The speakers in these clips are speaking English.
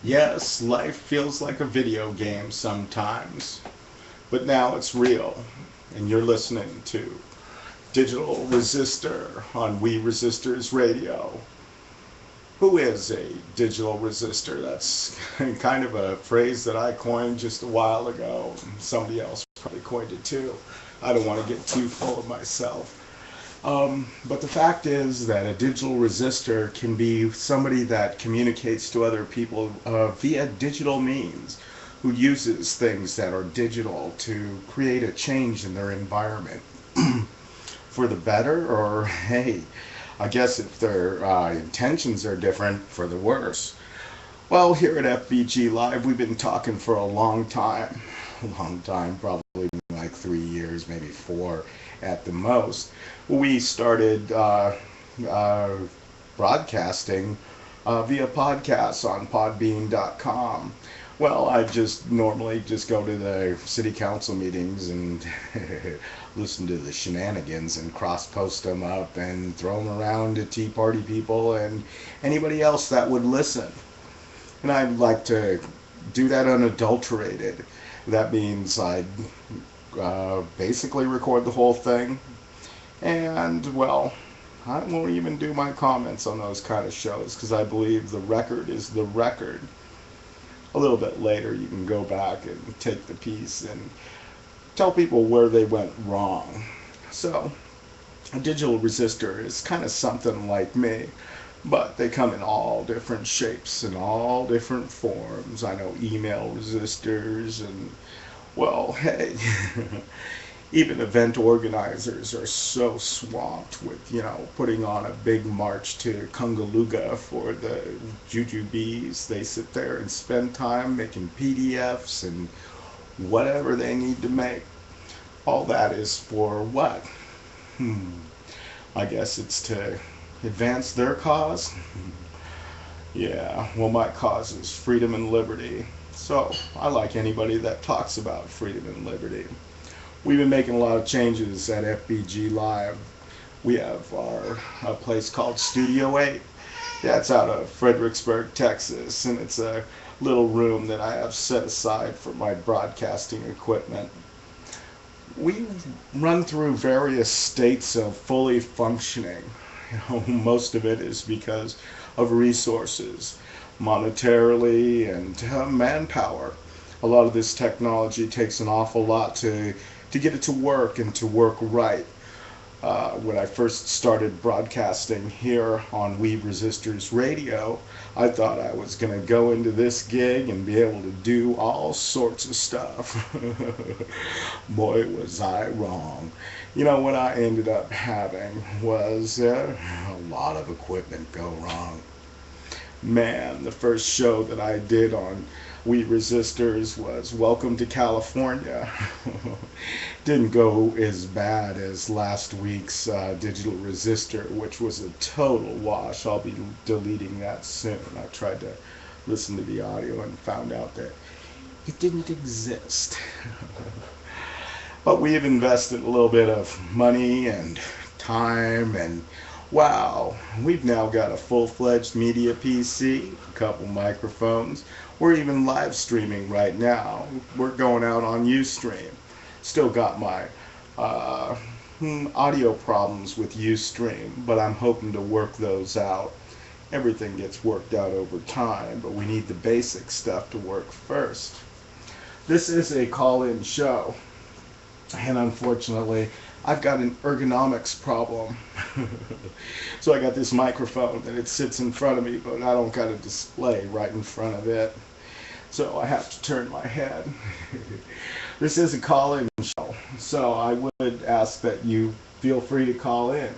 Yes, life feels like a video game sometimes, but now it's real, and you're listening to Digital Resistor on We Resistors Radio. Who is a digital resistor? That's kind of a phrase that I coined just a while ago. Somebody else probably coined it too. I don't want to get too full of myself. But the fact is that a digital resistor can be somebody that communicates to other people via digital means, who uses things that are digital to create a change in their environment for the better, or hey, I guess if their intentions are different, for the worse. Well, here at FBG Live, we've been talking for a long time, probably like 3 years, maybe four at the most. We started uh, broadcasting via podcasts on podbean.com. Well, I just normally just go to the city council meetings and listen to the shenanigans and cross post them up and throw them around to Tea Party people and anybody else that would listen. And I'd like to do that unadulterated. That means I'd basically record the whole thing, and well, I won't even do my comments on those kind of shows because I believe the record is the record. A little bit later, you can go back and take the piece and tell people where they went wrong. So, a digital resistor is kind of something like me, but they come in all different shapes and all different forms. I know email resistors and, well, hey, even event organizers are so swamped with, putting on a big march to Kungaluga for the Jujubes. They sit there and spend time making PDFs and whatever they need to make. All that is for what? I guess it's to advance their cause. Yeah, well, my cause is freedom and liberty. So I like anybody that talks about freedom and liberty. We've been making a lot of changes at FBG Live. We have a place called Studio 8. Yeah, it's out of Fredericksburg, Texas, and it's a little room that I have set aside for my broadcasting equipment. We run through various states of fully functioning. Most of it is because of resources, monetarily and manpower. A lot of this technology takes an awful lot to get it to work and to work right. When I first started broadcasting here on We Resistors Radio, I thought I was going to go into this gig and be able to do all sorts of stuff. Boy, was I wrong. What I ended up having was a lot of equipment go wrong. Man, the first show that I did on We Resistors was Welcome to California. Didn't go as bad as last week's Digital Resistor, which was a total wash. I'll be deleting that soon. I tried to listen to the audio and found out that it didn't exist. But we've invested a little bit of money and time, and wow, we've now got a full-fledged media PC, a couple microphones. We're even live streaming right now. We're going out on Ustream. Still got my audio problems with Ustream, but I'm hoping to work those out. Everything gets worked out over time, but we need the basic stuff to work first. This is a call-in show, and unfortunately, I've got an ergonomics problem. So I got this microphone that it sits in front of me, but I don't got a display right in front of it. So I have to turn my head. This is a call-in show, so I would ask that you feel free to call in.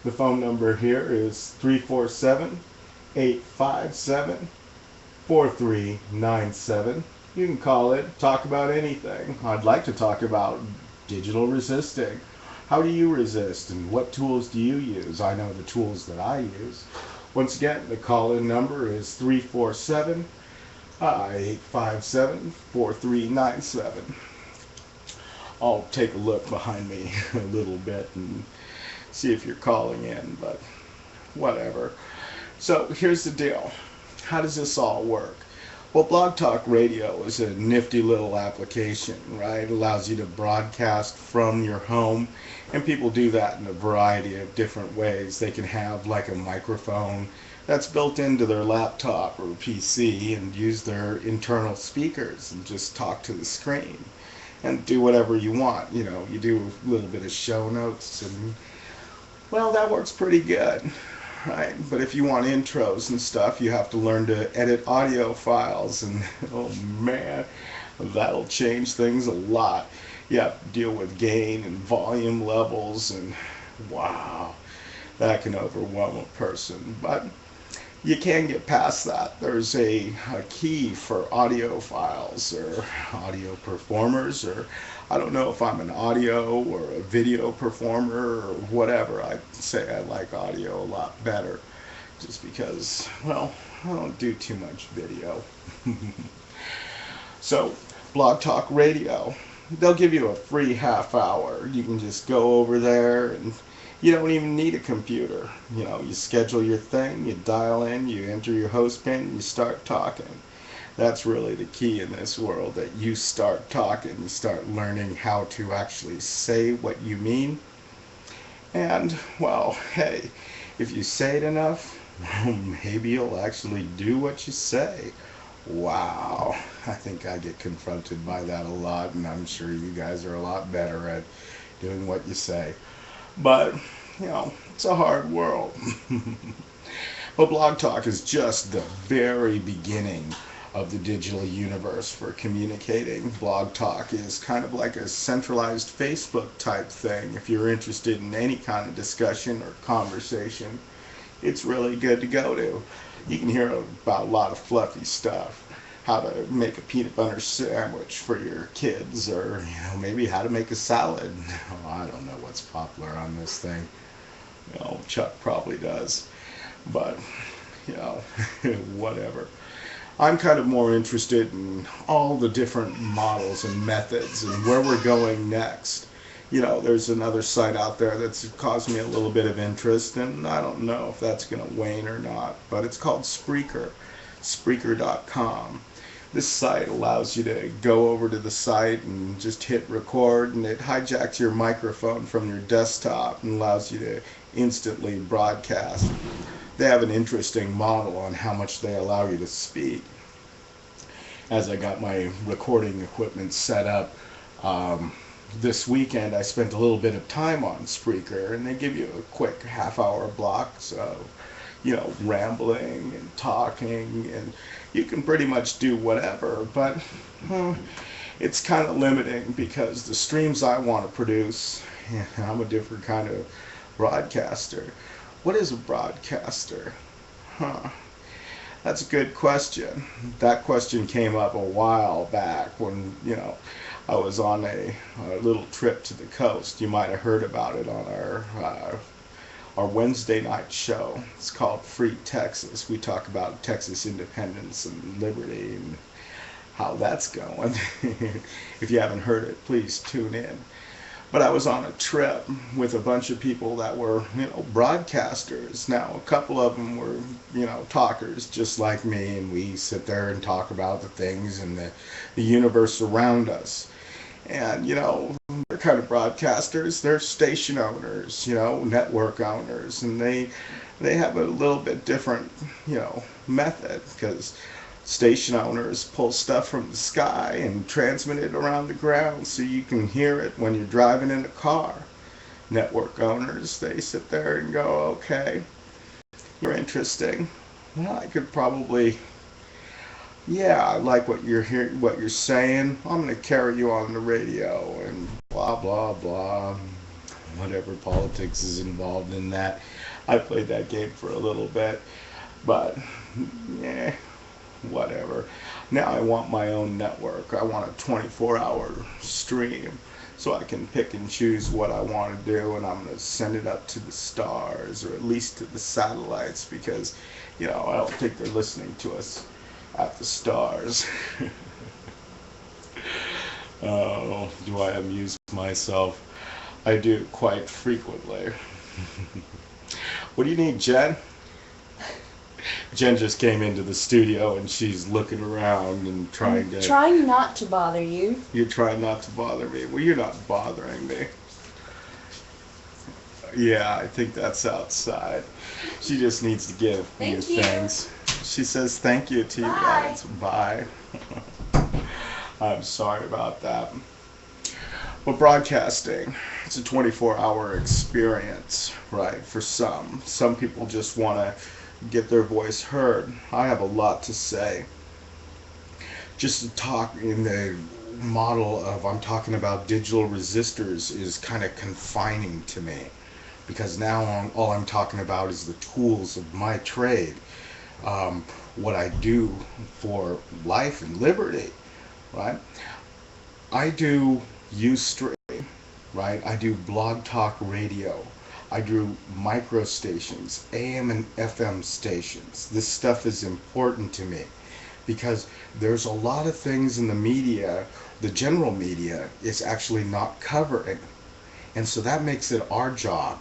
The phone number here is 347-857-4397. You can call it, talk about anything. I'd like to talk about digital resisting. How do you resist and what tools do you use? I know the tools that I use. Once again, the call-in number is 347-857-4397. I'll take a look behind me a little bit and see if you're calling in, but whatever. So here's the deal. How does this all work? Well, Blog Talk Radio is a nifty little application, right? It allows you to broadcast from your home, and people do that in a variety of different ways. They can have like a microphone that's built into their laptop or PC and use their internal speakers and just talk to the screen and do whatever you want. You know, you do a little bit of show notes and, well, that works pretty good. Right, but if you want intros and stuff, you have to learn to edit audio files, and oh man, that'll change things a lot. You have to deal with gain and volume levels, and wow, that can overwhelm a person. But you can get past that. There's a key for audio files or audio performers, or I don't know if I'm an audio or a video performer or whatever. I'd say I like audio a lot better just because, well, I don't do too much video. So, Blog Talk Radio, they'll give you a free half hour. You can just go over there and you don't even need a computer. You know, you schedule your thing, you dial in, you enter your host pin, you start talking. That's really the key in this world, that you start talking, you start learning how to actually say what you mean. And, well, hey, if you say it enough, maybe you'll actually do what you say. Wow, I think I get confronted by that a lot, and I'm sure you guys are a lot better at doing what you say. But, you know, it's a hard world. But Blog Talk is just the very beginning of the digital universe for communicating. Blog Talk is kind of like a centralized Facebook type thing. If you're interested in any kind of discussion or conversation, it's really good to go to. You can hear about a lot of fluffy stuff. How to make a peanut butter sandwich for your kids, or maybe how to make a salad. Oh, I don't know what's popular on this thing. Chuck probably does, but whatever. I'm kind of more interested in all the different models and methods and where we're going next. There's another site out there that's caused me a little bit of interest, and I don't know if that's going to wane or not, but it's called Spreaker, Spreaker.com. This site allows you to go over to the site and just hit record, and it hijacks your microphone from your desktop and allows you to instantly broadcast. They have an interesting model on how much they allow you to speak. As I got my recording equipment set up this weekend, I spent a little bit of time on Spreaker, and they give you a quick half-hour blocks of rambling and talking, and you can pretty much do whatever, but it's kind of limiting because the streams I want to produce, I'm a different kind of broadcaster. What is a broadcaster? That's a good question. That question came up a while back when, I was on a little trip to the coast. You might have heard about it on our Wednesday night show. It's called Free Texas. We talk about Texas independence and liberty and how that's going. If you haven't heard it, please tune in. But I was on a trip with a bunch of people that were, broadcasters. Now, a couple of them were, talkers just like me, and we sit there and talk about the things and the universe around us. And, they're kind of broadcasters. They're station owners, network owners, and they have a little bit different, method, because Station owners pull stuff from the sky and transmit it around the ground so you can hear it when you're driving in a car. Network owners, they sit there and go, okay, you're interesting. Well, I could probably, yeah, I like what you're hearing, what you're saying. I'm going to carry you on the radio and blah, blah, blah. Whatever politics is involved in that. I played that game for a little bit, but yeah, whatever. Now I want my own network. I want a 24-hour stream so I can pick and choose what I want to do, and I'm going to send it up to the stars, or at least to the satellites, because, you know, I don't think they're listening to us at the stars. Oh, do I amuse myself? I do quite frequently. What do you need, Jen? Jen just came into the studio and she's looking around and trying to... Trying not to bother you. You're trying not to bother me. Well, you're not bothering me. Yeah, I think that's outside. She just needs to give you things. She says thank you to you guys. Bye. I'm sorry about that. Well, broadcasting, it's a 24-hour experience, right, for some. Some people just want to get their voice heard. I have a lot to say. Just to talk in the model of I'm talking about digital resistors is kind of confining to me, because now all I'm talking about is the tools of my trade, what I do for life and liberty, right? I do Ustream, right? I do Blog Talk Radio. I do micro stations, AM and FM stations. This stuff is important to me because there's a lot of things in the media, the general media, is actually not covering. And so that makes it our job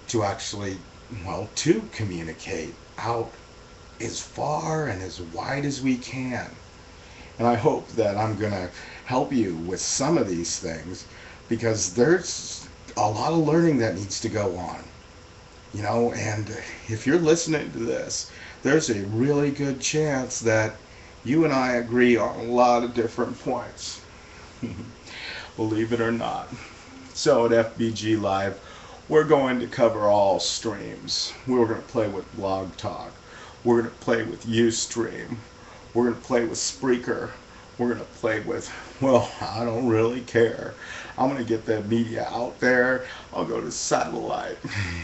to actually, well, to communicate out as far and as wide as we can. And I hope that I'm going to help you with some of these things, because there's a lot of learning that needs to go on. You know, and if you're listening to this, there's a really good chance that you and I agree on a lot of different points. Believe it or not. So at FBG Live, we're going to cover all streams. We're going to play with Blog Talk. We're going to play with Ustream. We're going to play with Spreaker. We're going to play with, well, I don't really care. I'm going to get that media out there. I'll go to satellite.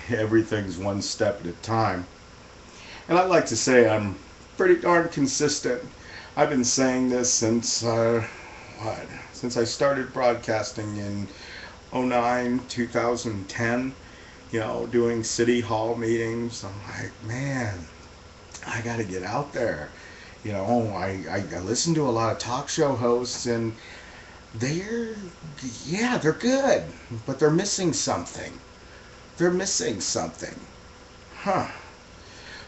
Everything's one step at a time. And I like to say I'm pretty darn consistent. I've been saying this since, since I started broadcasting in 2010, you know, doing city hall meetings. I'm like, man, I got to get out there. You know, I listen to a lot of talk show hosts, and they're good, but they're missing something. They're missing something. Huh.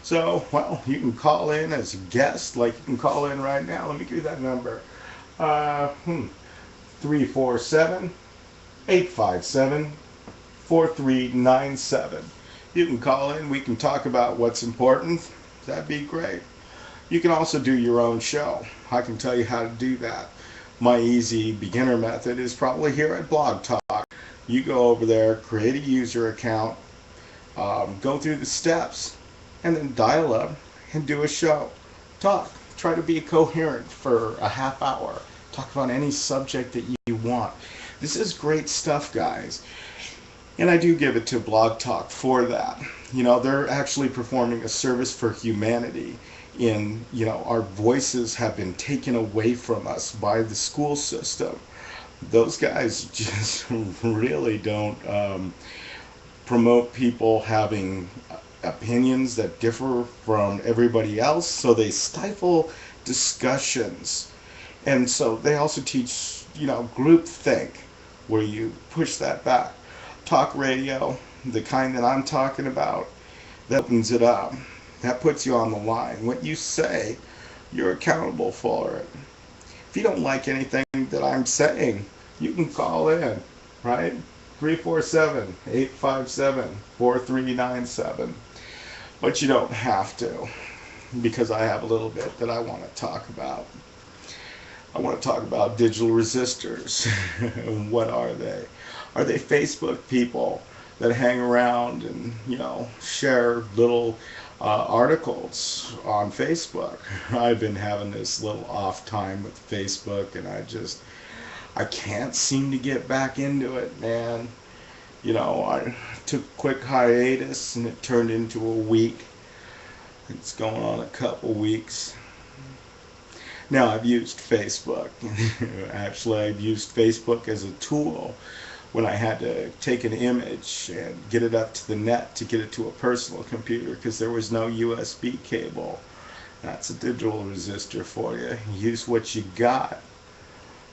So, well, you can call in as a guest, like you can call in right now. Let me give you that number. 347-857-4397. You can call in. We can talk about what's important. That'd be great. You can also do your own show. I can tell you how to do that. My easy beginner method is probably here at Blog Talk. You go over there, create a user account, go through the steps, and then dial up and do a show. Talk. Try to be coherent for a half hour. Talk about any subject that you want. This is great stuff, guys. And I do give it to Blog Talk for that. You know, they're actually performing a service for humanity. In, you know, our voices have been taken away from us by the school system. Those guys just really don't promote people having opinions that differ from everybody else, so they stifle discussions. And so they also teach, you know, groupthink, where you push that back. Talk radio, the kind that I'm talking about, that opens it up. That puts you on the line. What you say, you're accountable for it. If you don't like anything that I'm saying, you can call in, right? 347-857-4397. But you don't have to. because I have a little bit that I want to talk about. I want to talk about digital resistors. What are they? Are they Facebook people that hang around and, share little articles on Facebook? I've been having this little off time with Facebook, and I can't seem to get back into it, man. I took a quick hiatus and it turned into a week. It's going on a couple weeks. Now, I've used Facebook. Actually, I've used Facebook as a tool when I had to take an image and get it up to the net to get it to a personal computer because there was no USB cable. That's a digital resistor for you. Use what you got.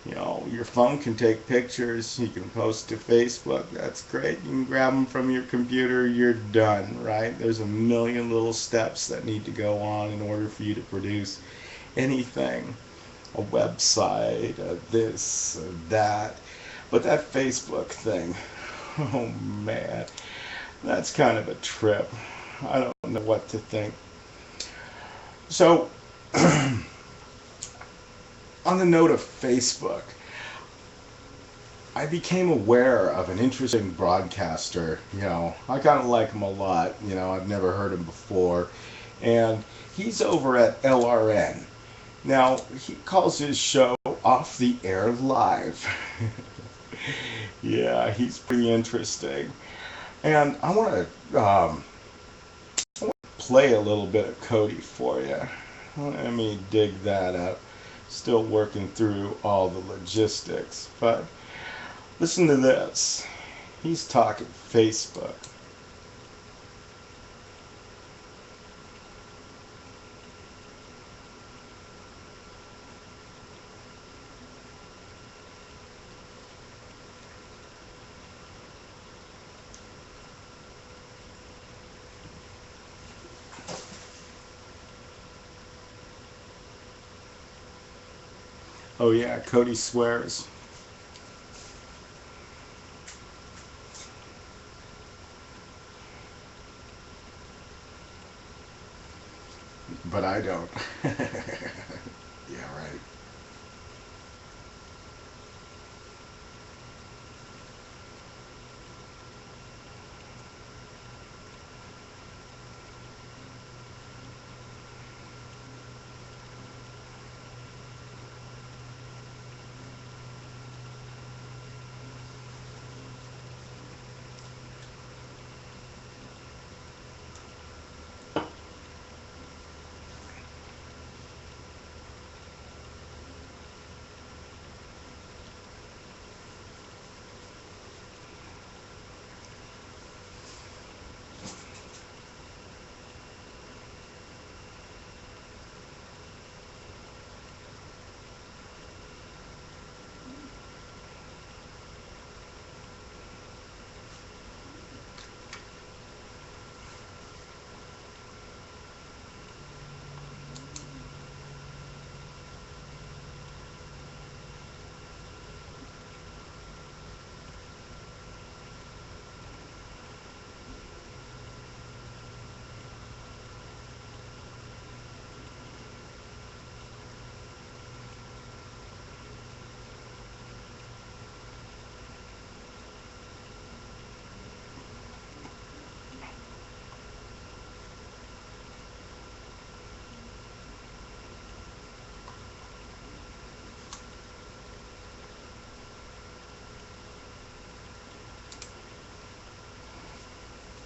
Your phone can take pictures, you can post to Facebook, that's great. You can grab them from your computer, you're done, right? There's a million little steps that need to go on in order for you to produce anything. A website, this, that. But that Facebook thing, oh man, that's kind of a trip. I don't know what to think. So, on the note of Facebook, I became aware of an interesting broadcaster. I kind of like him a lot. I've never heard him before. And he's over at LRN. Now, he calls his show Off the Air Live. Yeah, he's pretty interesting. And I want to play a little bit of Cody for you. Let me dig that up. Still working through all the logistics, but listen to this. He's talking Facebook. Oh yeah, Cody swears. But I don't. Yeah, right.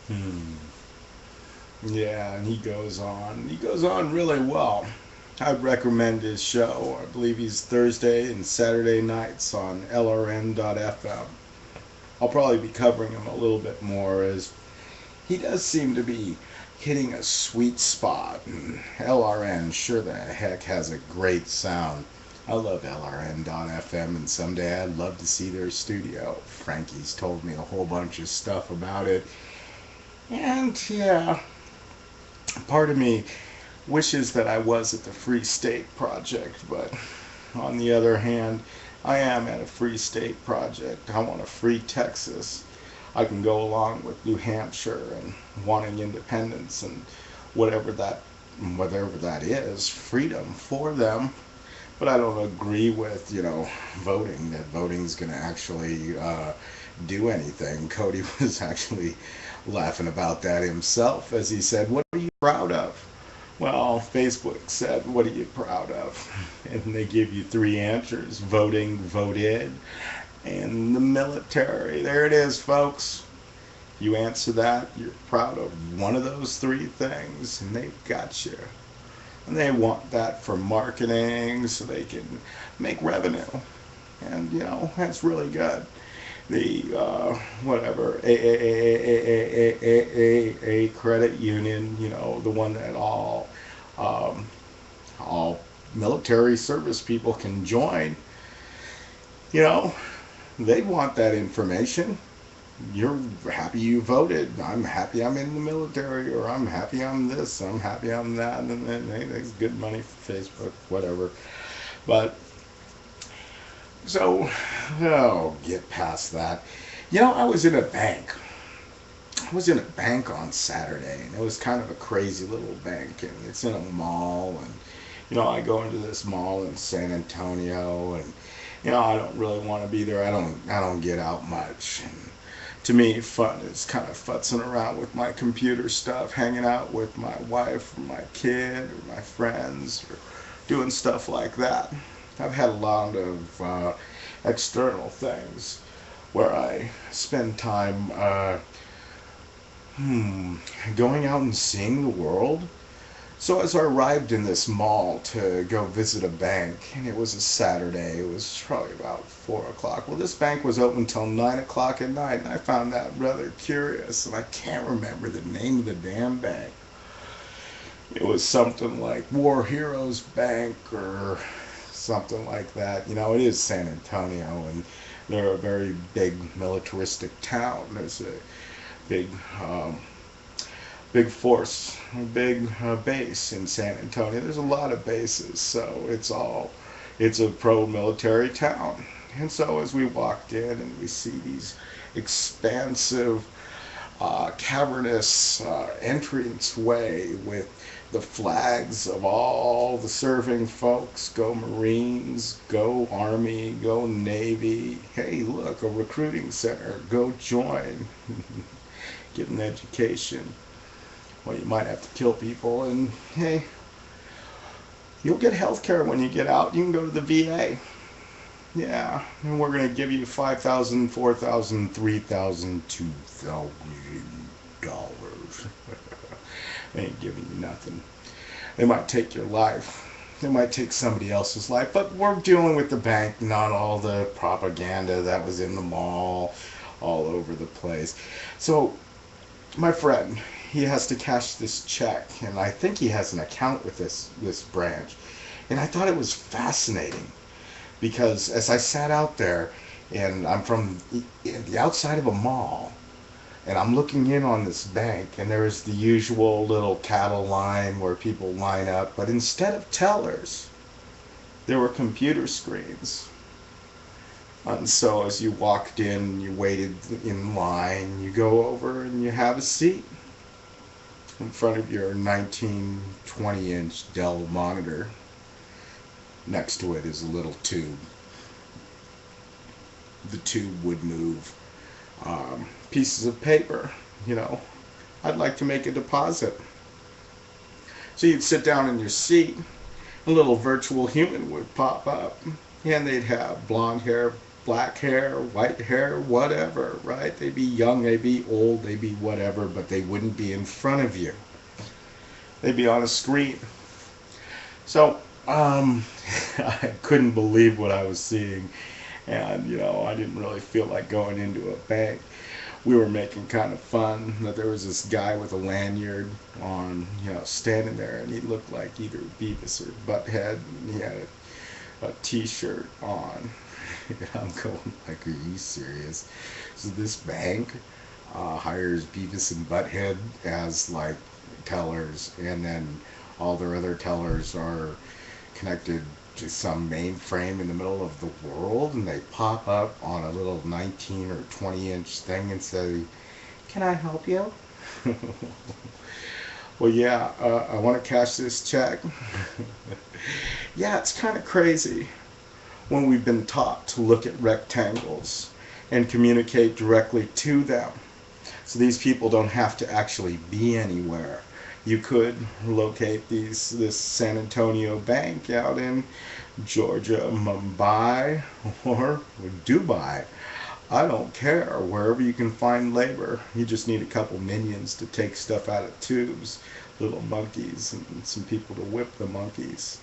Hmm. Yeah, and he goes on. He goes on really well. I'd recommend his show. I believe he's Thursday and Saturday nights on LRN.FM. I'll probably be covering him a little bit more as he does seem to be hitting a sweet spot. And LRN sure the heck has a great sound. I love LRN.FM, and someday I'd love to see their studio. Frankie's told me a whole bunch of stuff about it. And yeah, part of me wishes that I was at the Free State Project, but on the other hand, I am at a Free State Project. I want a free Texas. I can go along with New Hampshire and wanting independence and whatever that whatever that is, freedom for them. But I don't agree with, voting, that voting's going to actually do anything. Cody was actually laughing about that himself as he said, "What are you proud of?" Well, Facebook said, "What are you proud of?" And they give you three answers: voting, voted, and the military. There it is, folks. You answer that, you're proud of one of those three things, and they've got you. And they want that for marketing so they can make revenue. And, that's really good. The, whatever, a credit union, the one that um, all military service people can join, you know, they want that information. You're happy you voted. I'm happy I'm in the military, or I'm happy I'm this, I'm happy I'm that, and then hey, there's good money for Facebook, whatever. But so, oh, get past that. I was in a bank. I was in a bank on Saturday, and it was kind of a crazy little bank, and it's in a mall, and I go into this mall in San Antonio, and I don't really want to be there. I don't get out much. And to me, fun is kind of futzing around with my computer stuff, hanging out with my wife or my kid or my friends, or doing stuff like that. I've had a lot of external things where I spend time going out and seeing the world. So as I arrived in this mall to go visit a bank, and it was a Saturday, it was probably about 4 o'clock. Well, this bank was open until 9 o'clock at night, and I found that rather curious, and I can't remember the name of the damn bank. It was something like War Heroes Bank or something like that. It is San Antonio, and they're a very big militaristic town. There's a big big force, a big base in San Antonio. There's a lot of bases, so it's a pro-military town. And so as we walked in and we see these expansive, cavernous entranceway with the flags of all the serving folks, go Marines, go Army, go Navy. Hey, look, a recruiting center, go join, get an education. Well, you might have to kill people, and hey, you'll get health care when you get out. You can go to the VA. Yeah, and we're going to give you $5,000, $4,000, $3,000, $2,000. They ain't giving you nothing. They might take your life. They might take somebody else's life, but we're dealing with the bank, not all the propaganda that was in the mall all over the place. So, my friend, he has to cash this check, and I think he has an account with this branch. And I thought it was fascinating because as I sat out there, and I'm from the outside of a mall, and I'm looking in on this bank, and there's the usual little cattle line where people line up, but instead of tellers, there were computer screens. And so as you walked in, you waited in line, you go over and you have a seat in front of your 19, 20-inch Dell monitor. Next to it is a little tube. The tube would move pieces of paper. I'd like to make a deposit. So you'd sit down in your seat, a little virtual human would pop up, and they'd have blonde hair, black hair, white hair, whatever, right? They'd be young, they'd be old, they'd be whatever, but they wouldn't be in front of you. They'd be on a screen. So, I couldn't believe what I was seeing, and, I didn't really feel like going into a bank. We were making kind of fun that there was this guy with a lanyard on, standing there, and he looked like either Beavis or Butthead, and he had a t-shirt on. And I'm going like, are you serious? So this bank hires Beavis and Butthead as like tellers, and then all their other tellers are connected to some mainframe in the middle of the world, and they pop up on a little 19 or 20-inch thing and say, "Can I help you?" Well, yeah, I want to cash this check. Yeah, it's kind of crazy when we've been taught to look at rectangles and communicate directly to them. So these people don't have to actually be anywhere. You could locate this San Antonio bank out in Georgia, Mumbai, or Dubai. I don't care. Wherever you can find labor, you just need a couple minions to take stuff out of tubes, little monkeys, and some people to whip the monkeys.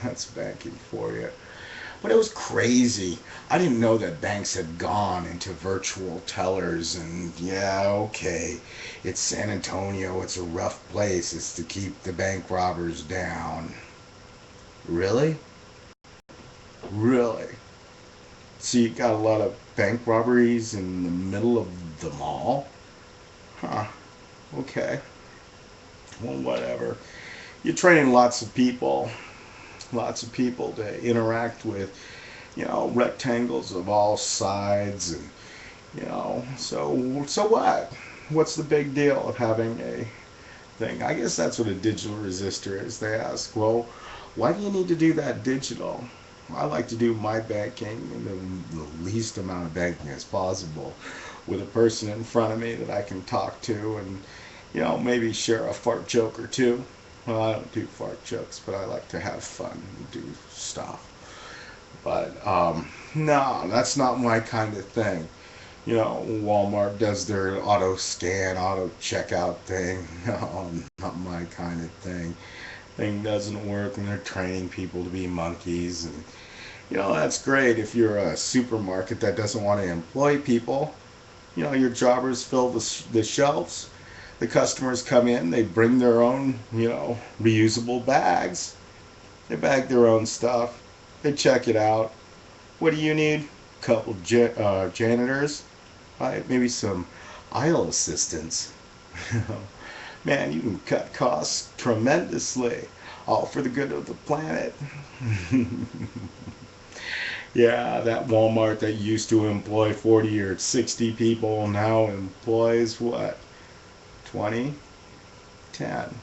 That's banking for you. But it was crazy. I didn't know that banks had gone into virtual tellers. And yeah, okay, it's San Antonio. It's a rough place. It's to keep the bank robbers down. Really? Really? So you got a lot of bank robberies in the middle of the mall? Huh. Okay. Well, whatever. You're training lots of people to interact with, rectangles of all sides, and so what? What's the big deal of having a thing? I guess that's what a digital resistor is. They ask, well, why do you need to do that digital? I like to do my banking in the least amount of banking as possible with a person in front of me that I can talk to, and maybe share a fart joke or two. Well, I don't do fart jokes, but I like to have fun and do stuff. But no, that's not my kind of thing. Walmart does their auto scan, auto checkout thing. No, not my kind of thing. Thing doesn't work, and they're training people to be monkeys. And that's great if you're a supermarket that doesn't want to employ people. Your jobbers fill the shelves. The customers come in, they bring their own, reusable bags. They bag their own stuff. They check it out. What do you need? A couple janitors, right? Maybe some aisle assistants. Man, you can cut costs tremendously, all for the good of the planet. Yeah, that Walmart that used to employ 40 or 60 people now employs what? 20? 10.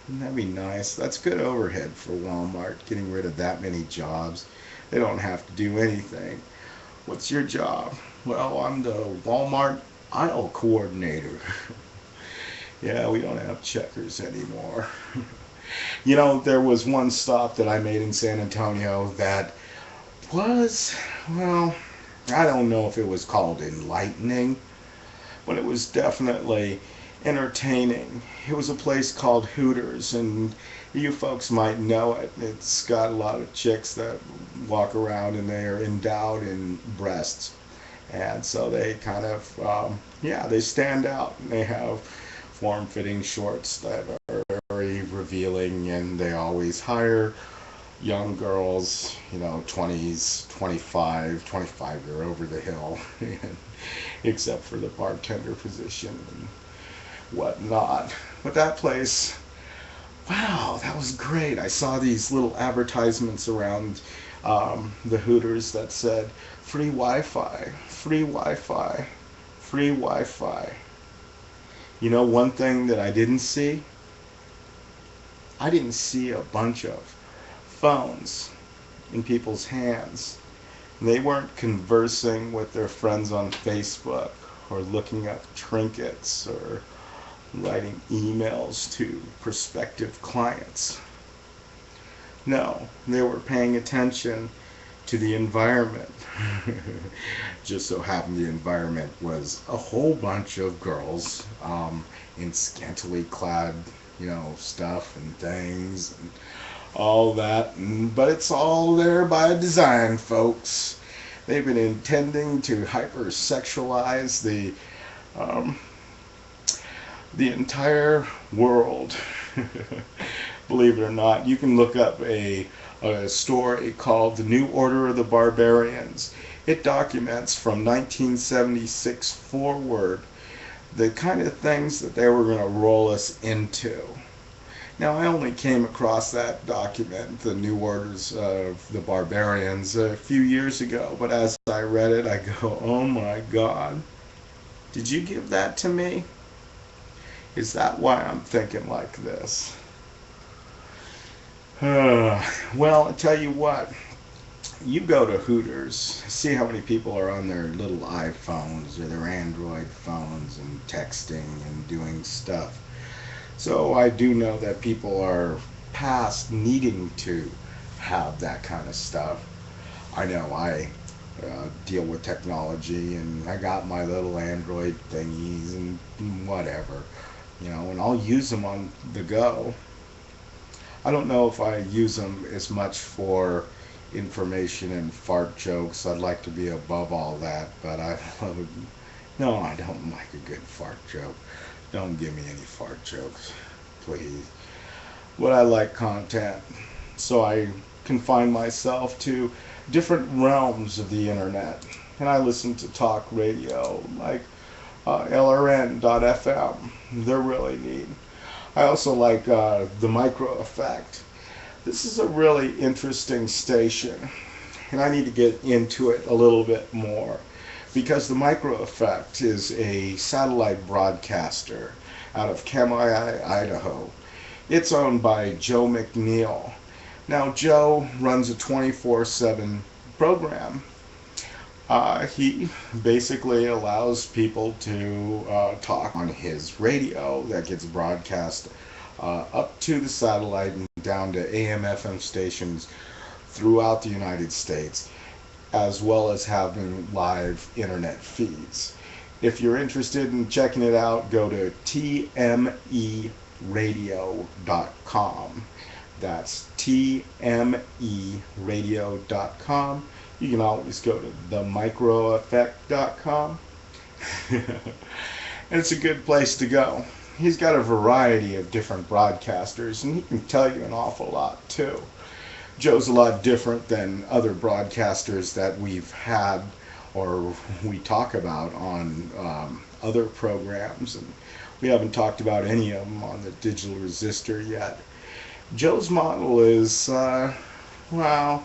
Wouldn't that be nice? That's good overhead for Walmart, getting rid of that many jobs. They don't have to do anything. What's your job? Well, I'm the Walmart aisle coordinator. Yeah, we don't have checkers anymore. There was one stop that I made in San Antonio that was, well, I don't know if it was called enlightening, but it was definitely entertaining. It was a place called Hooters, and you folks might know it. It's got a lot of chicks that walk around and they are endowed in breasts. And so they kind of, they stand out. They have form-fitting shorts that are very revealing, and they always hire young girls, 20s, 25, you're over the hill, except for the bartender position and whatnot. But that place, wow, that was great. I saw these little advertisements around the Hooters that said, free Wi-Fi, free Wi-Fi, free Wi-Fi. One thing that I didn't see a bunch of phones in people's hands. They weren't conversing with their friends on Facebook or looking up trinkets or writing emails to prospective clients. No, they were paying attention to the environment. Just so happened the environment was a whole bunch of girls in scantily clad, stuff and things and all that. But it's all there by design, folks. They've been intending to hypersexualize the entire world. Believe it or not, you can look up a story called The New Order of the Barbarians. It documents from 1976 forward the kind of things that they were going to roll us into. Now, I only came across that document, The New Orders of the Barbarians, a few years ago, but as I read it, I go, oh my God, did you give that to me? Is that why I'm thinking like this? Well, I tell you what. You go to Hooters, see how many people are on their little iPhones or their Android phones and texting and doing stuff. So I do know that people are past needing to have that kind of stuff. I know I deal with technology and I got my little Android thingies and whatever, and I'll use them on the go. I don't know if I use them as much for information and fart jokes. I'd like to be above all that, but no, I don't like a good fart joke. Don't give me any fart jokes, please. But I like content, so I confine myself to different realms of the internet. And I listen to talk radio like LRN.FM. They're really neat. I also like the Micro Effect. This is a really interesting station, and I need to get into it a little bit more because the Micro Effect is a satellite broadcaster out of Kamai, Idaho. It's owned by Joe McNeil. Now, Joe runs a 24/7 program. He basically allows people to talk on his radio that gets broadcast up to the satellite and down to AM/FM stations throughout the United States, as well as having live internet feeds. If you're interested in checking it out, go to tmeradio.com. That's tmeradio.com. You can always go to themicroeffect.com. And it's a good place to go. He's got a variety of different broadcasters, and he can tell you an awful lot too. Joe's a lot different than other broadcasters that we've had or we talk about on other programs, and we haven't talked about any of them on the Digital Resistor yet. Joe's model is, well,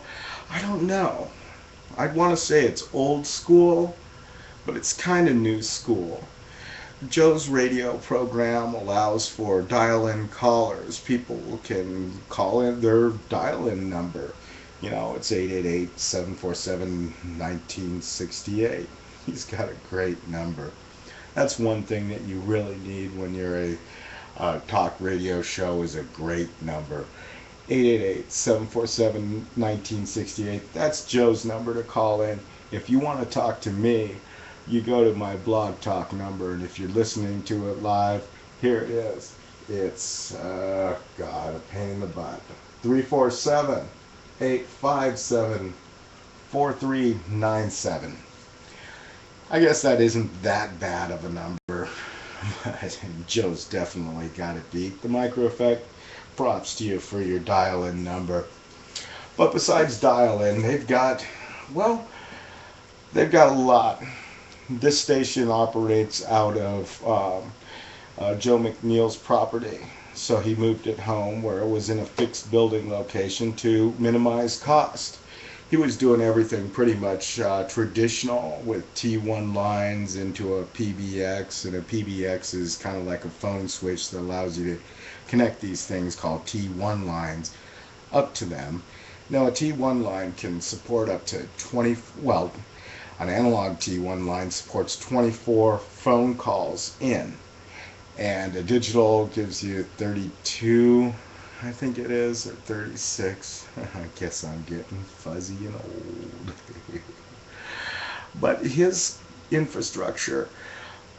I don't know. I'd want to say it's old school, but it's kind of new school. Joe's radio program allows for dial-in callers. People can call in their dial-in number. It's 888-747-1968. He's got a great number. That's one thing that you really need when you're a talk radio show is a great number. 888-747-1968. That's Joe's number to call in. If you want to talk to me, you go to my blog talk number, and if you're listening to it live, here it is. It's, a pain in the butt. 347-857-4397. I guess that isn't that bad of a number, but Joe's definitely got it beat. The Micro Effect, props to you for your dial-in number. But besides dial-in, they've got a lot. This station operates out of Joe McNeil's property. So he moved it home where it was in a fixed building location to minimize cost. He was doing everything pretty much traditional with T1 lines into a PBX, and a PBX is kind of like a phone switch that allows you to connect these things called T1 lines up to them. Now a T1 line can support up to an analog T1 line supports 24 phone calls in, and a digital gives you 32, I think it is, or 36. I guess I'm getting fuzzy and old. But his infrastructure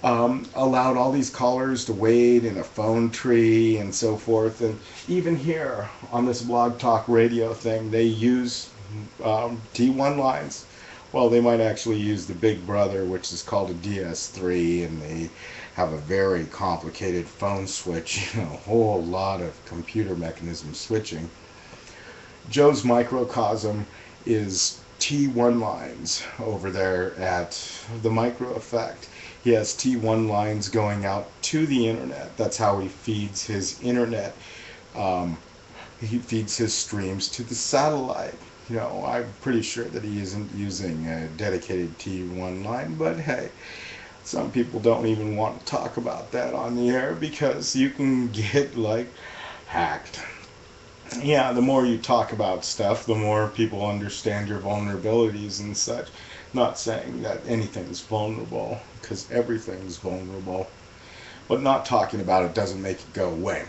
allowed all these callers to wait in a phone tree and so forth. And even here on this Blog Talk Radio thing, they use T1 lines. Well, they might actually use the Big Brother, which is called a DS3, and they have a very complicated phone switch, a whole lot of computer mechanism switching. Joe's microcosm is T1 lines over there at the Micro Effect. He has T1 lines going out to the internet. That's how he feeds his internet. He feeds his streams to the satellite. I'm pretty sure that he isn't using a dedicated T1 line, but hey, Some people don't even want to talk about that on the air because you can get like hacked. Yeah, the more you talk about stuff, the more people understand your vulnerabilities and such. Not saying that anything's vulnerable, because everything's vulnerable. But not talking about it doesn't make it go away.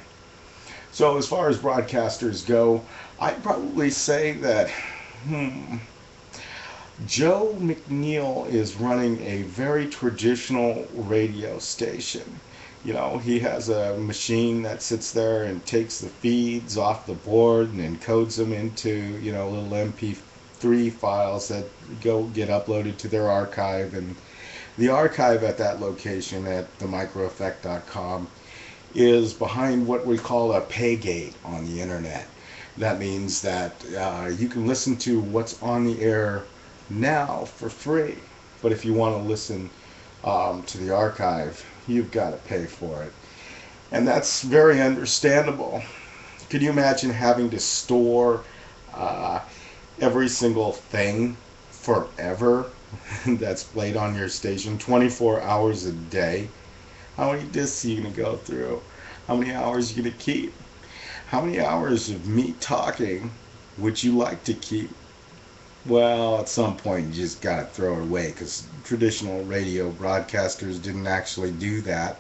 So as far as broadcasters go, I'd probably say that Joe McNeil is running a very traditional radio station. You know, he has a machine that sits there and takes the feeds off the board and encodes them into, little MP3 files that go get uploaded to their archive. And the archive at that location at themicroeffect.com is behind what we call a pay gate on the internet. That means that you can listen to what's on the air now for free, but if you want to listen to the archive, you've got to pay for it, and that's very understandable. Could you imagine having to store every single thing forever that's played on your station 24 hours a day? How many discs are you going to go through? How many hours are you going to keep? How many hours of me talking would you like to keep? Well, at some point you just got to throw it away, because traditional radio broadcasters didn't actually do that.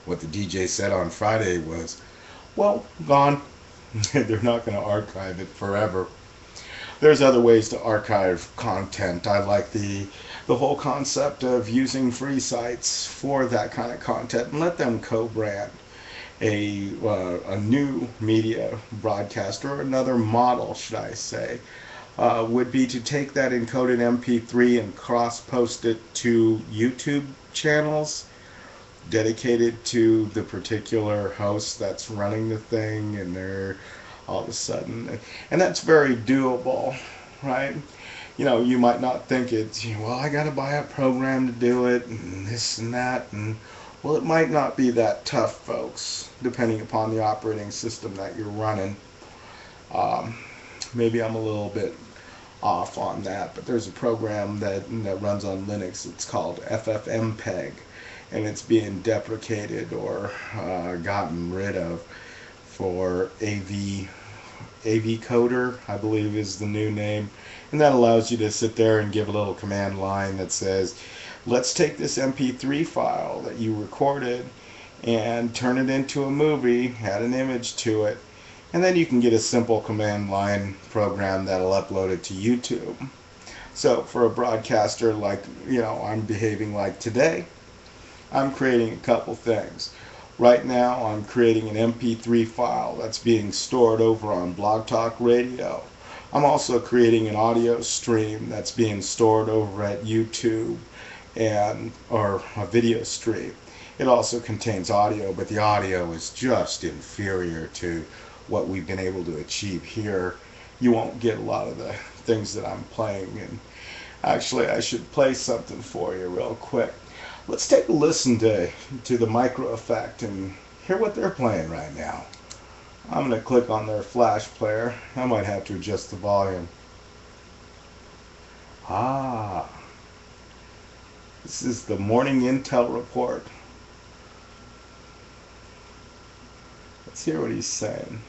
What the DJ said on Friday was, well, gone. They're not going to archive it forever. There's other ways to archive content. I like the whole concept of using free sites for that kind of content and let them co-brand a new media broadcaster, or another model, should I say, would be to take that encoded MP3 and cross-post it to YouTube channels dedicated to the particular host that's running the thing, and they're all of a sudden, and that's very doable, right? You might not think it's, well, I got to buy a program to do it, and this and that, and well, it might not be that tough, folks, depending upon the operating system that you're running. Maybe I'm a little bit off on that, but there's a program that runs on Linux. It's called FFmpeg, and it's being deprecated or gotten rid of for AV Coder, I believe is the new name, and that allows you to sit there and give a little command line that says, let's take this MP3 file that you recorded and turn it into a movie, add an image to it, and then you can get a simple command line program that'll upload it to YouTube. So for a broadcaster like, I'm behaving like today, I'm creating a couple things. Right now I'm creating an MP3 file that's being stored over on Blog Talk Radio. I'm also creating an audio stream that's being stored over at YouTube, or a video stream. It also contains audio, but the audio is just inferior to what we've been able to achieve here. You won't get a lot of the things that I'm playing, and actually I should play something for you real quick. Let's take a listen to the Micro Effect and hear what they're playing right now. I'm going to click on their flash player. I might have to adjust the volume. This is the Morning Intel Report. Let's hear what he's saying.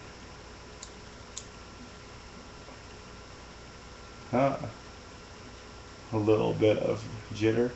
A little bit of jitter.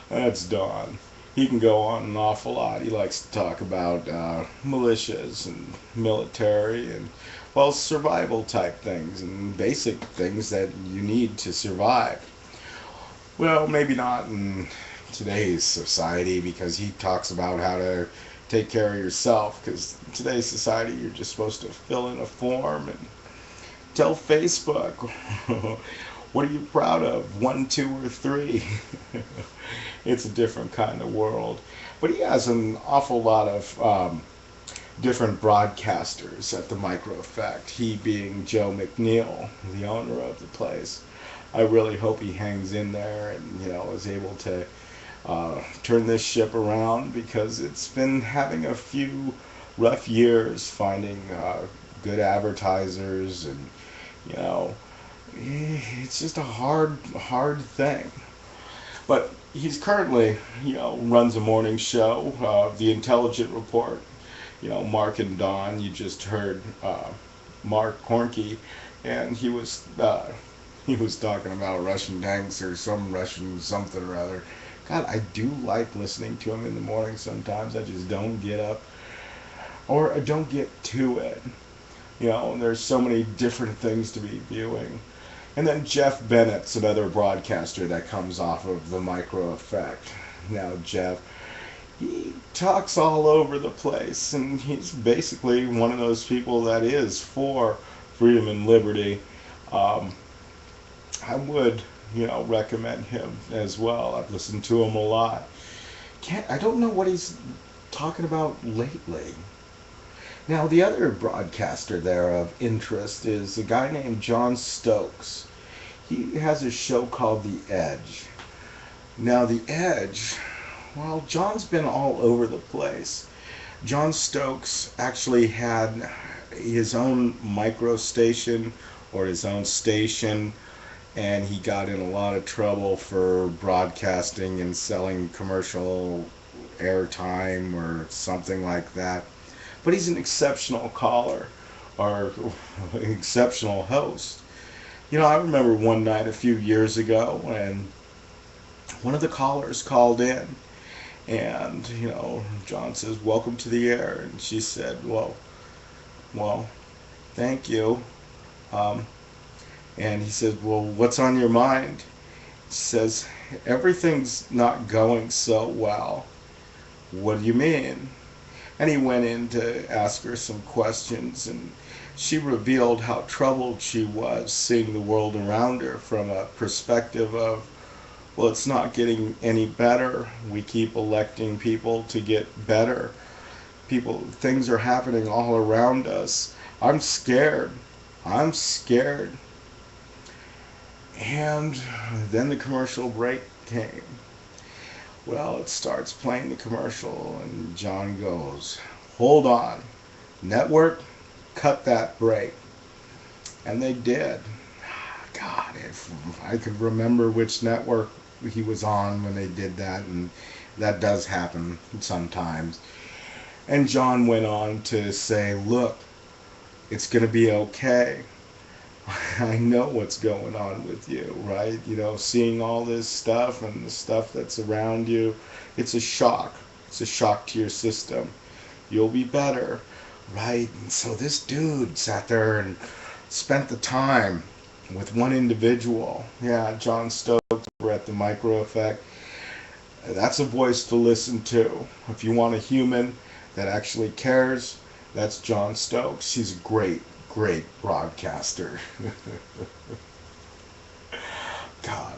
That's Don. He can go on an awful lot. He likes to talk about militias and military and, well, survival type things and basic things that you need to survive. Well, maybe not in today's society, because he talks about how to take care of yourself, because today's society you're just supposed to fill in a form and tell Facebook what are you proud of, 1, 2, or 3. It's a different kind of world, but he has an awful lot of different broadcasters at the Micro Effect, he being Joe McNeil, the owner of the place. I really hope he hangs in there and, is able to turn this ship around, because it's been having a few rough years finding good advertisers, and it's just a hard thing. But he's currently, runs a morning show, The Intelligent Report. Mark and Don, you just heard Mark Cornke, and he was talking about Russian tanks or some Russian something or other. God, I do like listening to him in the morning sometimes. I just don't get up, or I don't get to it. There's so many different things to be viewing. And then Jeff Bennett's another broadcaster that comes off of the Micro Effect. Now, Jeff, he talks all over the place, and he's basically one of those people that is for freedom and liberty. I would, recommend him as well. I've listened to him a lot. I don't know what he's talking about lately. Now, the other broadcaster there of interest is a guy named John Stokes. He has a show called The Edge. Now, The Edge, well, John's been all over the place. John Stokes actually had his own micro station, or his own station, and he got in a lot of trouble for broadcasting and selling commercial airtime or something like that. But he's an exceptional caller, or an exceptional host. I remember one night a few years ago when one of the callers called in, and John says, "Welcome to the air," and she said, well, thank you. And he said, "Well, what's on your mind?" She says, "Everything's not going so well." "What do you mean?" And he went in to ask her some questions, and she revealed how troubled she was seeing the world around her from a perspective of, well, it's not getting any better. We keep electing people to get better. Things are happening all around us. I'm scared. And then the commercial break came. Well, it starts playing the commercial, and John goes, "Hold on. Network, cut that break." And they did. God, if I could remember which network he was on when they did that, and that does happen sometimes. And John went on to say, "Look, it's going to be okay. I know what's going on with you, right? Seeing all this stuff and the stuff that's around you, it's a shock. It's a shock to your system. You'll be better, right?" And so this dude sat there and spent the time with one individual. Yeah, John Stokes over at the Micro Effect. That's a voice to listen to. If you want a human that actually cares, that's John Stokes. He's a great broadcaster. God,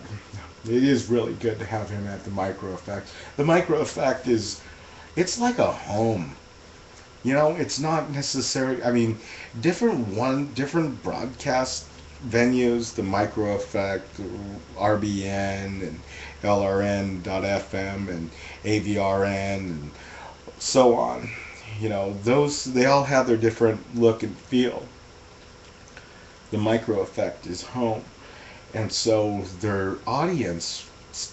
it is really good to have him at the Micro Effect. The Micro Effect it's like a home. It's not necessarily, different broadcast venues, the Micro Effect, RBN, and LRN.FM, and AVRN, and so on. They all have their different look and feel. The Micro Effect is home, and so their audience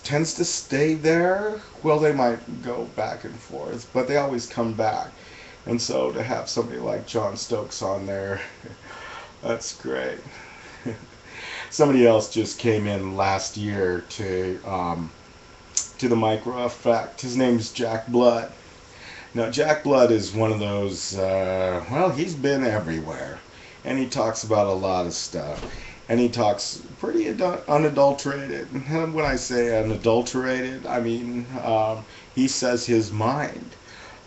tends to stay there. Well, they might go back and forth, but they always come back. And so to have somebody like John Stokes on there, that's great. Somebody else just came in last year to the Micro Effect. His name's Jack Blood. Now, Jack Blood is one of those, he's been everywhere, and he talks about a lot of stuff. and he talks pretty unadulterated. And when I say unadulterated, I mean he says his mind,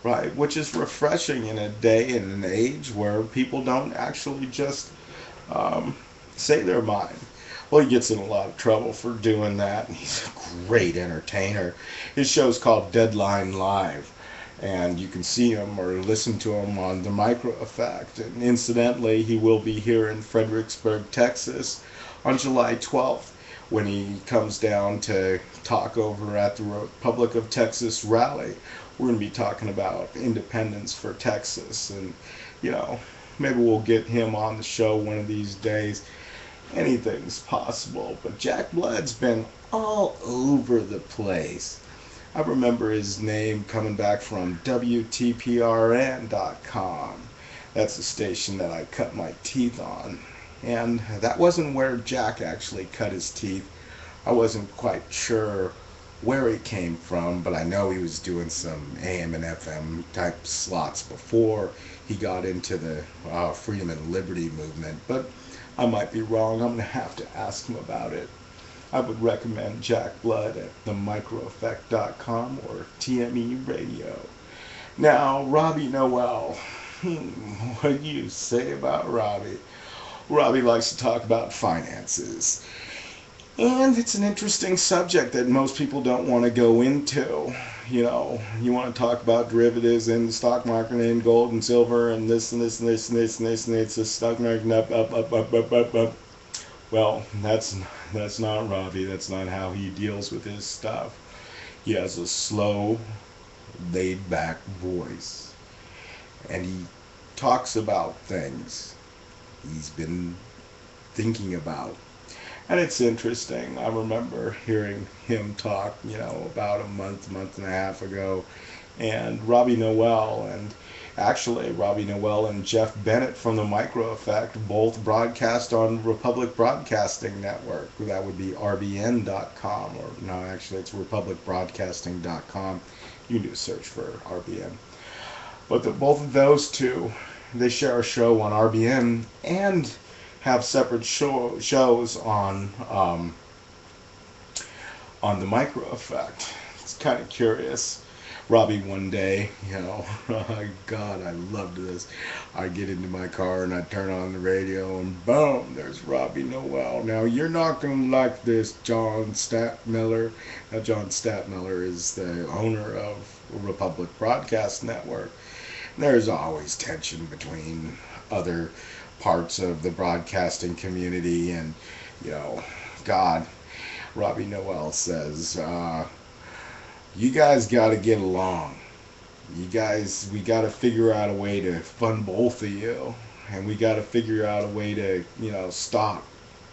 right? Which is refreshing in a day and an age where people don't actually just um, say their mind. Well, he gets in a lot of trouble for doing that. He's a great entertainer. His show's called Deadline Live, and you can see him or listen to him on the Micro Effect. And incidentally, he will be here in Fredericksburg, Texas on July 12th when he comes down to talk over at the Republic of Texas rally. We're going to be talking about independence for Texas, and maybe we'll get him on the show one of these days. Anything's possible, but Jack Blood's been all over the place. I remember his name coming back from WTPRN.com. That's the station that I cut my teeth on. And that wasn't where Jack actually cut his teeth. I wasn't quite sure where he came from, but I know he was doing some AM and FM type slots before he got into the freedom and liberty movement. But I might be wrong. I'm going to have to ask him about it. I would recommend Jack Blood at themicroeffect.com or TME Radio. Now, Robbie Noel. What do you say about Robbie? Robbie likes to talk about finances. And it's an interesting subject that most people don't want to go into. You want to talk about derivatives and the stock market and gold and silver and this and this and this and this and this and it's the stock market up. Well, that's not Robbie. That's not how he deals with his stuff. He has a slow, laid-back voice, and he talks about things he's been thinking about. And it's interesting. I remember hearing him talk, about a month and a half ago. And Robbie Noel, and actually Robbie Noel and Jeff Bennett from the Micro Effect both broadcast on Republic Broadcasting Network. That would be RBN.com, or no, actually it's RepublicBroadcasting.com. You can do a search for RBN. But both of those two, they share a show on RBN and have separate shows on the Micro Effect. It's kind of curious. Robbie one day, God, I loved this. I get into my car and I turn on the radio and boom, there's Robbie Noel. Now, you're not going to like this, John Stadtmiller. Now, John Stadtmiller is the owner of Republic Broadcast Network. There's always tension between other parts of the broadcasting community, and God, Robbie Noel says, you guys got to get along. We got to figure out a way to fund both of you, and we got to figure out a way to stop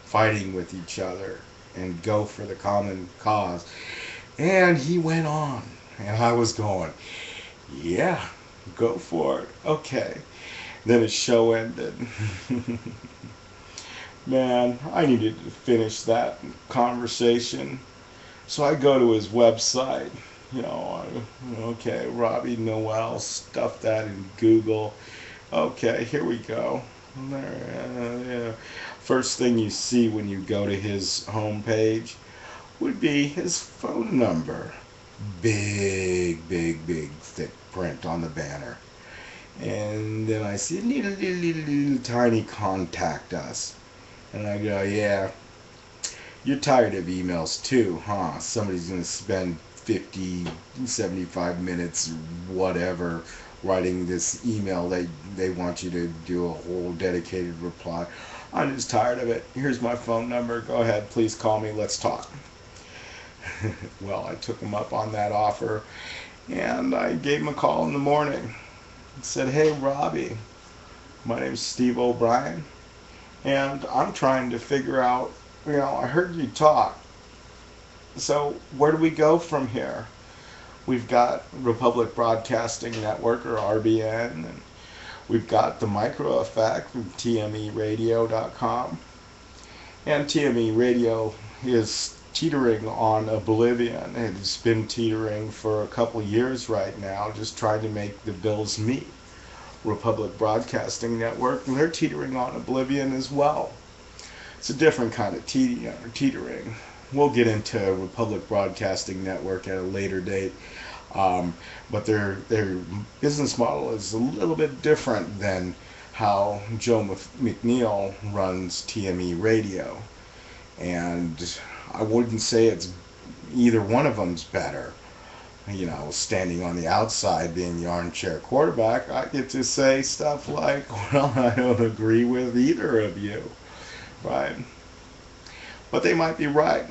fighting with each other and go for the common cause. And he went on, and I was going, yeah, go for it. Okay. Then his show ended. Man, I needed to finish that conversation. So I go to his website. Okay, Robbie Noel, stuff that in Google. Okay, here we go. First thing you see when you go to his homepage would be his phone number. Big, thick print on the banner. And then I see little tiny contact us. And I go, yeah, you're tired of emails too, huh? Somebody's going to spend 50, 75 minutes, whatever, writing this email. They want you to do a whole dedicated reply. I'm just tired of it. Here's my phone number. Go ahead, please call me. Let's talk. Well, I took him up on that offer, and I gave him a call in the morning. Said, hey, Robbie, my name's Steve O'Brien, and I'm trying to figure out, I heard you talk. So where do we go from here? We've got Republic Broadcasting Network, or RBN, and we've got the Micro Effect, TMERadio.com. And TME Radio is teetering on oblivion. It's been teetering for a couple years right now, just trying to make the bills meet. Republic Broadcasting Network, they're teetering on oblivion as well. It's a different kind of teetering. We'll get into Republic Broadcasting Network at a later date, um, but their business model is a little bit different than how Joe McNeil runs TME Radio, and I wouldn't say it's either one of them's better. You know, standing on the outside, being the armchair quarterback, I get to say stuff like, well, I don't agree with either of you, right? But they might be right.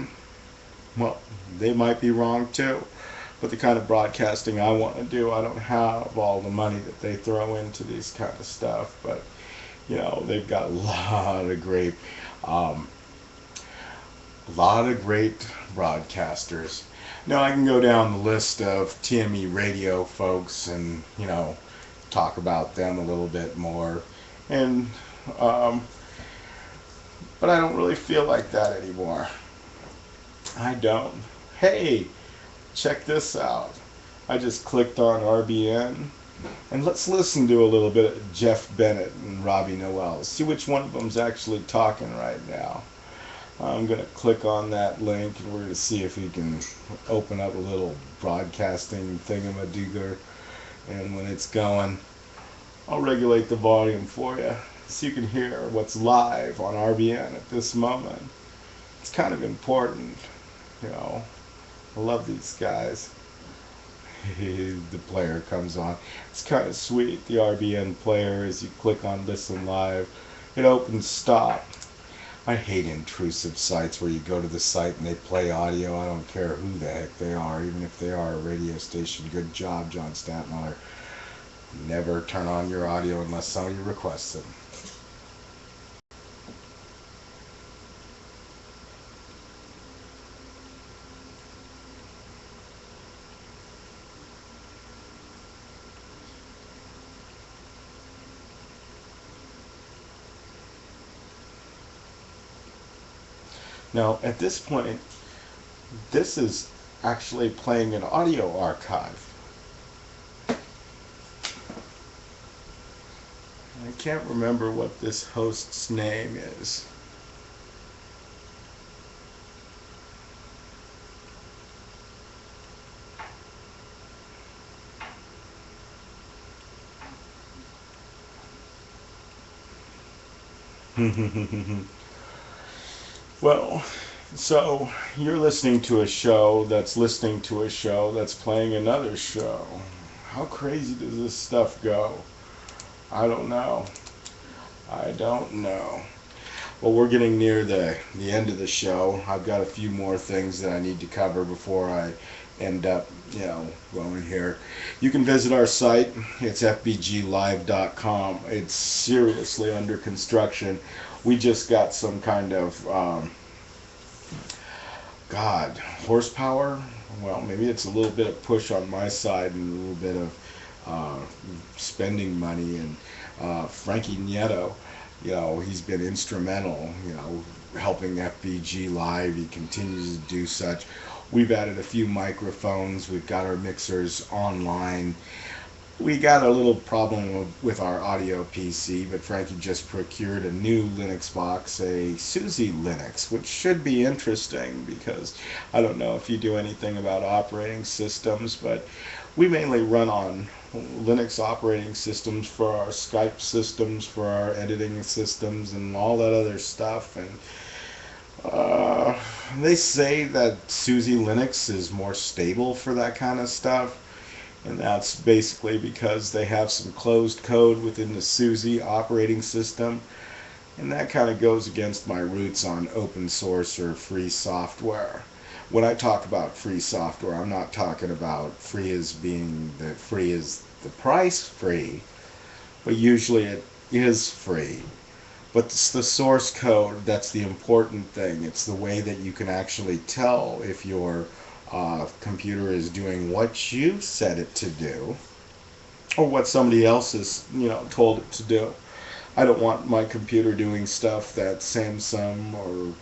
Well, they might be wrong too. But the kind of broadcasting I want to do, I don't have all the money that they throw into these kind of stuff. But, you know, they've got um, a lot of great broadcasters. Now I can go down the list of TME radio folks and, you know, talk about them a little bit more. And, but I don't really feel like that anymore. I don't. Hey, check this out. I just clicked on RBN. And let's listen to a little bit of Jeff Bennett and Robbie Noel. See which one of them's actually talking right now. I'm going to click on that link and we're going to see if we can open up a little broadcasting thingamadooger. And when it's going, I'll regulate the volume for you so you can hear what's live on RBN at this moment. It's kind of important, you know. I love these guys. The player comes on. It's kind of sweet, the RBN player, as you click on listen live. It opens stop. I hate intrusive sites where you go to the site and they play audio. I don't care who the heck they are, even if they are a radio station. Good job, John Stantmiller. Never turn on your audio unless somebody requests it. Now, at this point, this is actually playing an audio archive. I can't remember what this host's name is. Well, so you're listening to a show that's listening to a show that's playing another show. How crazy does this stuff go? I don't know. I don't know. Well, we're getting near the end of the show. I've got a few more things that I need to cover before I end up, you know, going here. You can visit our site. It's fbglive.com. It's seriously under construction. We just got some kind of, horsepower. Well, maybe it's a little bit of push on my side and a little bit of spending money. And Frankie Nieto, you know, he's been instrumental, you know, helping FBG Live. He continues to do such. We've added a few microphones. We've got our mixers online. We got a little problem with our audio PC, but Frankie just procured a new Linux box, a SUSE Linux, which should be interesting because I don't know if you do anything about operating systems, but we mainly run on Linux operating systems for our Skype systems, for our editing systems, and all that other stuff. And they say that SUSE Linux is more stable for that kind of stuff. And that's basically because they have some closed code within the SUSE operating system. And that kind of goes against my roots on open source or free software. When I talk about free software, I'm not talking about free as being the free as the price free, but usually it is free. But it's the source code that's the important thing. It's the way that you can actually tell if your computer is doing what you set it to do or what somebody else has, you know, told it to do. I don't want my computer doing stuff that Samsung or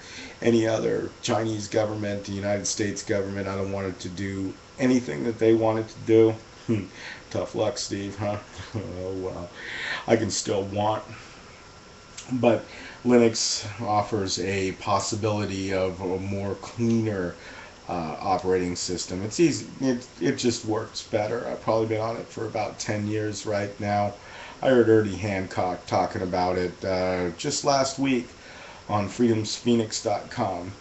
any other Chinese government, the United States government, I don't want it to do anything that they want it to do. Tough luck, Steve, huh? Oh, well. I can still want But Linux offers a possibility of a more cleaner operating system. It's easy. It just works better. I've probably been on it for about 10 years right now. I heard Ernie Hancock talking about it just last week on freedomsphoenix.com.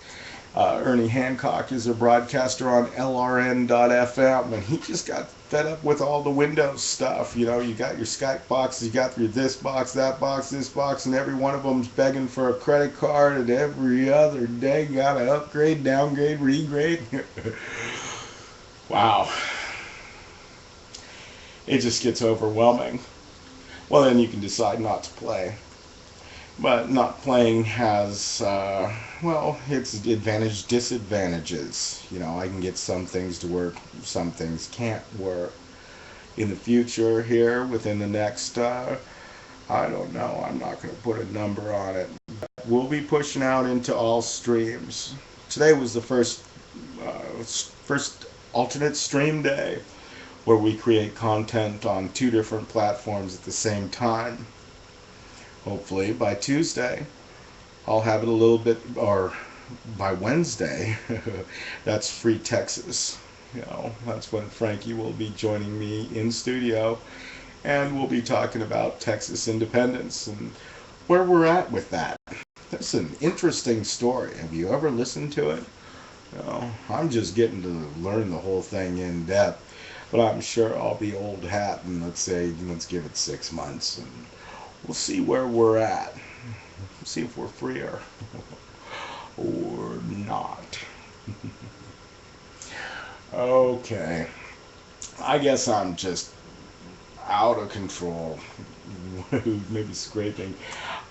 Ernie Hancock is a broadcaster on LRN.FM, and he just got fed up with all the Windows stuff. You know, you got your Skype boxes, you got your this box, that box, this box, and every one of them's begging for a credit card, and every other day got to upgrade, downgrade, regrade. Wow. It just gets overwhelming. Well, then you can decide not to play. But not playing has, its advantage, disadvantages. You know, I can get some things to work, some things can't work. In the future here, within the next, I don't know, I'm not going to put a number on it. We'll be pushing out into all streams. Today was the first alternate stream day where we create content on 2 different platforms at the same time. Hopefully by Tuesday I'll have it a little bit, or by Wednesday. That's Free Texas. You know, that's when Frankie will be joining me in studio, and we'll be talking about Texas independence and where we're at with that. That's an interesting story. Have you ever listened to it? You know, I'm just getting to learn the whole thing in depth, but I'm sure I'll be old hat, and let's give it 6 months, and we'll see where we're at. See if we're freer or not. Okay. I guess I'm just out of control. Maybe scraping.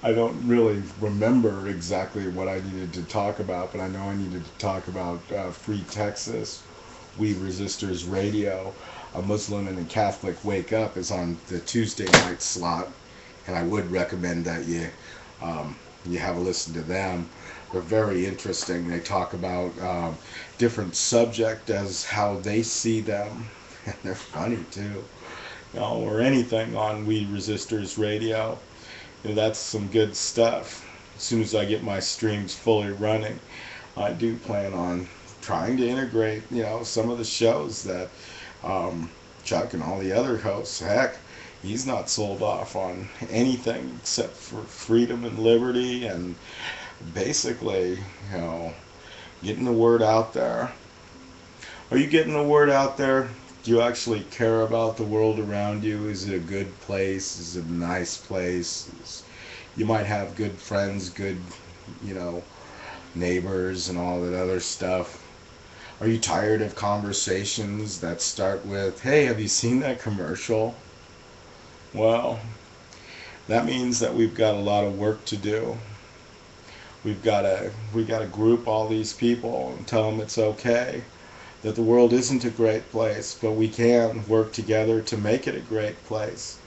I don't really remember exactly what I needed to talk about, but I know I needed to talk about Free Texas, We Resistors Radio. A Muslim and a Catholic Wake Up is on the Tuesday night slot, and I would recommend that you have a listen to them. They're very interesting. They talk about different subject as how they see them, and they're funny too. You know, or anything on We Resistors Radio. You know, that's some good stuff. As soon as I get my streams fully running, I do plan on trying to integrate, you know, some of the shows that Chuck and all the other hosts. Heck, he's not sold off on anything except for freedom and liberty, and basically, you know, getting the word out there. Are you getting the word out there? Do you actually care about the world around you? Is it a good place? Is it a nice place? You might have good friends, good, you know, neighbors and all that other stuff. Are you tired of conversations that start with, hey, have you seen that commercial? Well, that means that we've got a lot of work to do. We got to group all these people and tell them it's okay, that the world isn't a great place, but we can work together to make it a great place.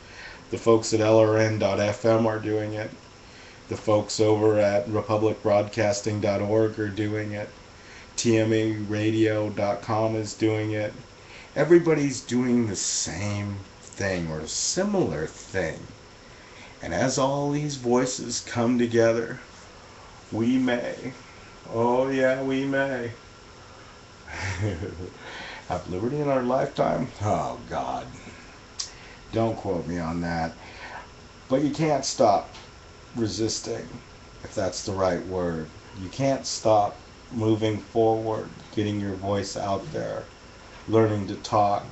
The folks at LRN.FM are doing it. The folks over at republicbroadcasting.org are doing it. TMAradio.com is doing it. Everybody's doing the same thing or a similar thing. And as all these voices come together, we may, oh yeah, we may, have liberty in our lifetime. Oh God, don't quote me on that. But you can't stop resisting, if that's the right word. You can't stop moving forward, getting your voice out there, learning to talk,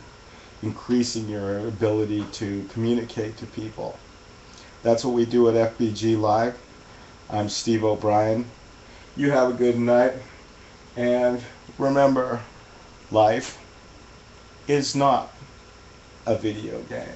increasing your ability to communicate to people. That's what we do at FBG Live. I'm Steve O'Brien. You have a good night, and remember, life is not a video game.